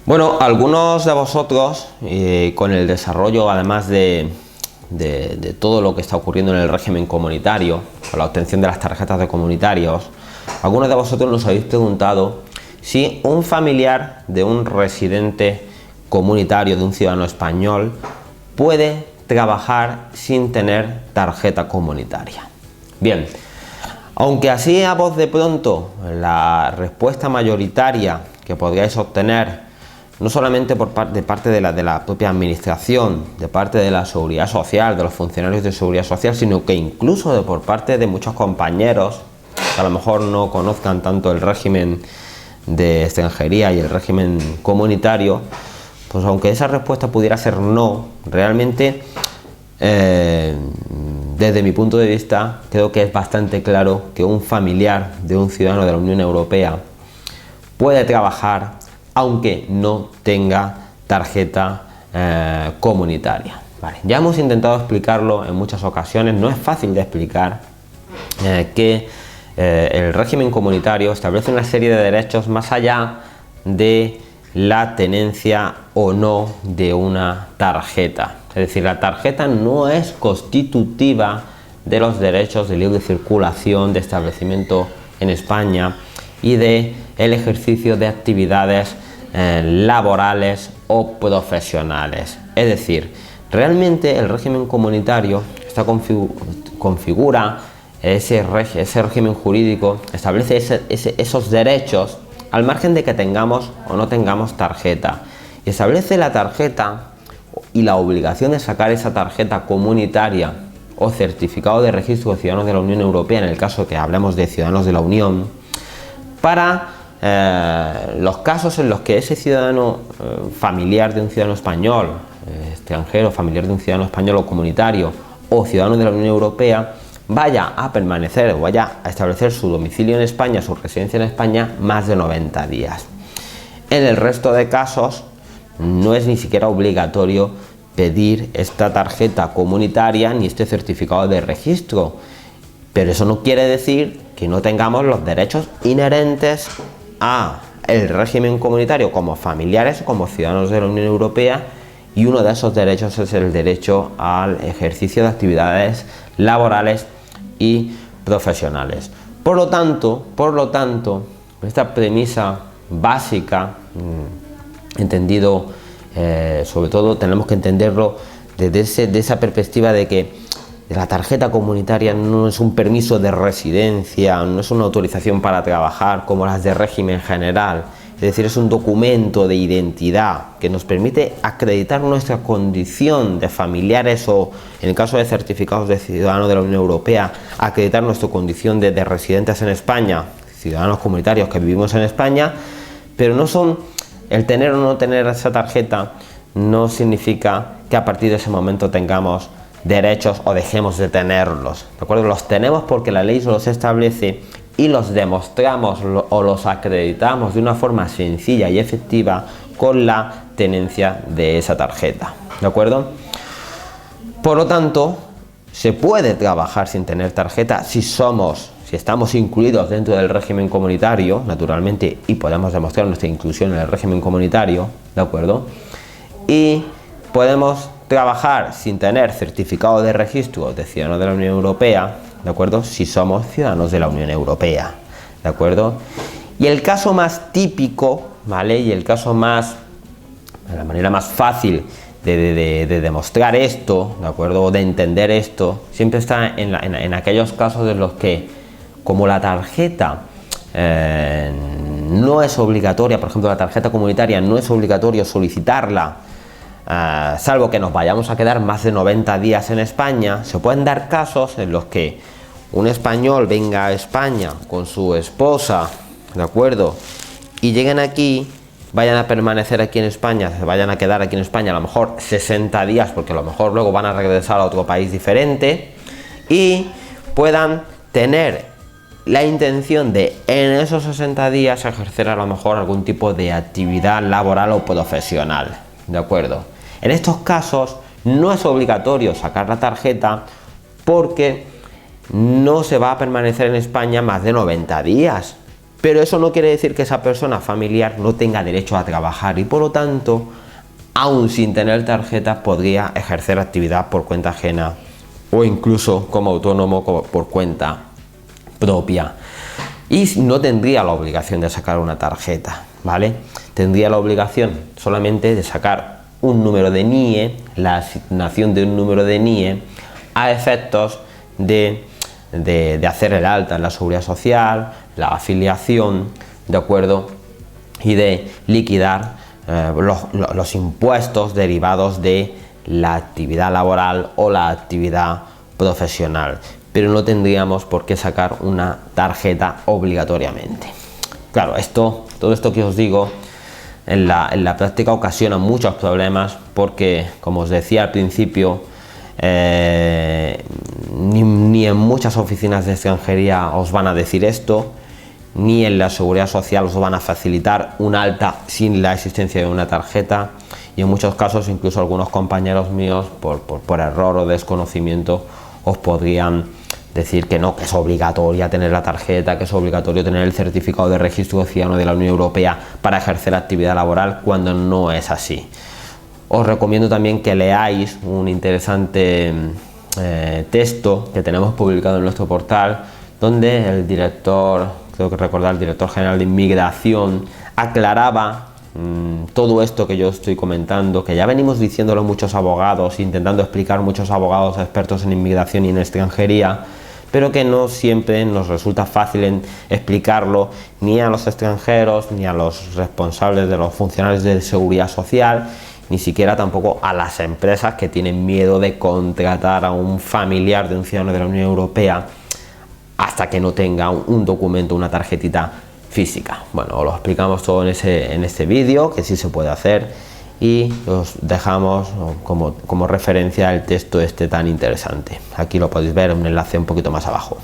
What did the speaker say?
Bueno, algunos de vosotros, con el desarrollo además de todo lo que está ocurriendo en el régimen comunitario, con la obtención de las tarjetas de comunitarios, algunos de vosotros nos habéis preguntado si un familiar de un residente comunitario, de un ciudadano español, puede trabajar sin tener tarjeta comunitaria. Bien, aunque así a voz de pronto la respuesta mayoritaria que podríais obtener, no solamente de parte de la propia administración, de parte de la seguridad social, de los funcionarios de seguridad social, sino que incluso por parte de muchos compañeros que a lo mejor no conozcan tanto el régimen de extranjería y el régimen comunitario, pues aunque esa respuesta pudiera ser no, realmente desde mi punto de vista creo que es bastante claro que un familiar de un ciudadano de la Unión Europea puede trabajar aunque no tenga tarjeta comunitaria. Vale, ya hemos intentado explicarlo en muchas ocasiones, no es fácil de explicar que el régimen comunitario establece una serie de derechos más allá de la tenencia o no de una tarjeta. Es decir, la tarjeta no es constitutiva de los derechos de libre circulación, de establecimiento en España y de el ejercicio de actividades laborales o profesionales. Es decir, realmente el régimen comunitario configura ese régimen jurídico, establece esos derechos al margen de que tengamos o no tengamos tarjeta, y establece la tarjeta y la obligación de sacar esa tarjeta comunitaria o certificado de registro de ciudadanos de la Unión Europea, en el caso que hablemos de ciudadanos de la Unión, para los casos en los que ese ciudadano familiar de un ciudadano español, extranjero, familiar de un ciudadano español o comunitario, o ciudadano de la Unión Europea, vaya a permanecer o vaya a establecer su domicilio en España, su residencia en España, más de 90 días. En el resto de casos no es ni siquiera obligatorio pedir esta tarjeta comunitaria ni este certificado de registro, pero eso no quiere decir que no tengamos los derechos inherentes a el régimen comunitario como familiares o como ciudadanos de la Unión Europea, y uno de esos derechos es el derecho al ejercicio de actividades laborales y profesionales. Por lo tanto, esta premisa básica, entendido, sobre todo tenemos que entenderlo desde esa perspectiva de que la tarjeta comunitaria no es un permiso de residencia, no es una autorización para trabajar como las de régimen general. Es decir, es un documento de identidad que nos permite acreditar nuestra condición de familiares o, en el caso de certificados de ciudadanos de la Unión Europea, acreditar nuestra condición de residentes en España, ciudadanos comunitarios que vivimos en España, pero no son, el tener o no tener esa tarjeta no significa que a partir de ese momento tengamos derechos o dejemos de tenerlos, ¿de acuerdo? Los tenemos porque la ley los establece y los demostramos o los acreditamos de una forma sencilla y efectiva con la tenencia de esa tarjeta, ¿de acuerdo? Por lo tanto, se puede trabajar sin tener tarjeta si estamos incluidos dentro del régimen comunitario, naturalmente, y podemos demostrar nuestra inclusión en el régimen comunitario, ¿de acuerdo? Y podemos trabajar sin tener certificado de registro de ciudadano de la Unión Europea, ¿de acuerdo? Si somos ciudadanos de la Unión Europea, ¿de acuerdo? Y el caso más típico, ¿vale? Y el caso más, la manera más fácil de demostrar esto, ¿de acuerdo? O de entender esto, siempre está en aquellos casos en los que, como la tarjeta no es obligatoria, por ejemplo, la tarjeta comunitaria no es obligatorio solicitarla, salvo que nos vayamos a quedar más de 90 días en España, se pueden dar casos en los que un español venga a España con su esposa, ¿de acuerdo? Y lleguen aquí, vayan a permanecer aquí en España, se vayan a quedar aquí en España a lo mejor 60 días, porque a lo mejor luego van a regresar a otro país diferente, y puedan tener la intención de en esos 60 días ejercer a lo mejor algún tipo de actividad laboral o profesional, ¿de acuerdo? En estos casos no es obligatorio sacar la tarjeta porque no se va a permanecer en España más de 90 días. Pero eso no quiere decir que esa persona familiar no tenga derecho a trabajar y por lo tanto, aún sin tener tarjeta, podría ejercer actividad por cuenta ajena o incluso como autónomo por cuenta propia. Y no tendría la obligación de sacar una tarjeta, ¿vale? Tendría la obligación solamente de sacar un número de NIE, la asignación de un número de NIE, a efectos de hacer el alta en la seguridad social, la afiliación, ¿de acuerdo? Y de liquidar los impuestos derivados de la actividad laboral o la actividad profesional, pero no tendríamos por qué sacar una tarjeta obligatoriamente. Claro, todo esto que os digo en la práctica ocasiona muchos problemas porque, como os decía al principio, ni en muchas oficinas de extranjería os van a decir esto, ni en la seguridad social os van a facilitar un alta sin la existencia de una tarjeta, y en muchos casos incluso algunos compañeros míos por error o desconocimiento os podrían decir que no, que es obligatoria tener la tarjeta, que es obligatorio tener el certificado de registro ciudadano de la Unión Europea para ejercer actividad laboral, cuando no es así. Os recomiendo también que leáis un interesante texto que tenemos publicado en nuestro portal, donde el director, creo que recordar, el director general de Inmigración aclaraba todo esto que yo estoy comentando, que ya venimos diciéndolo muchos abogados, intentando explicar muchos abogados expertos en inmigración y en extranjería, pero que no siempre nos resulta fácil en explicarlo ni a los extranjeros, ni a los responsables de los funcionarios de seguridad social, ni siquiera tampoco a las empresas que tienen miedo de contratar a un familiar de un ciudadano de la Unión Europea hasta que no tenga un documento, una tarjetita física. Bueno, os lo explicamos todo en este vídeo, que sí se puede hacer, y os dejamos como referencia el texto este tan interesante. Aquí lo podéis ver, un enlace un poquito más abajo.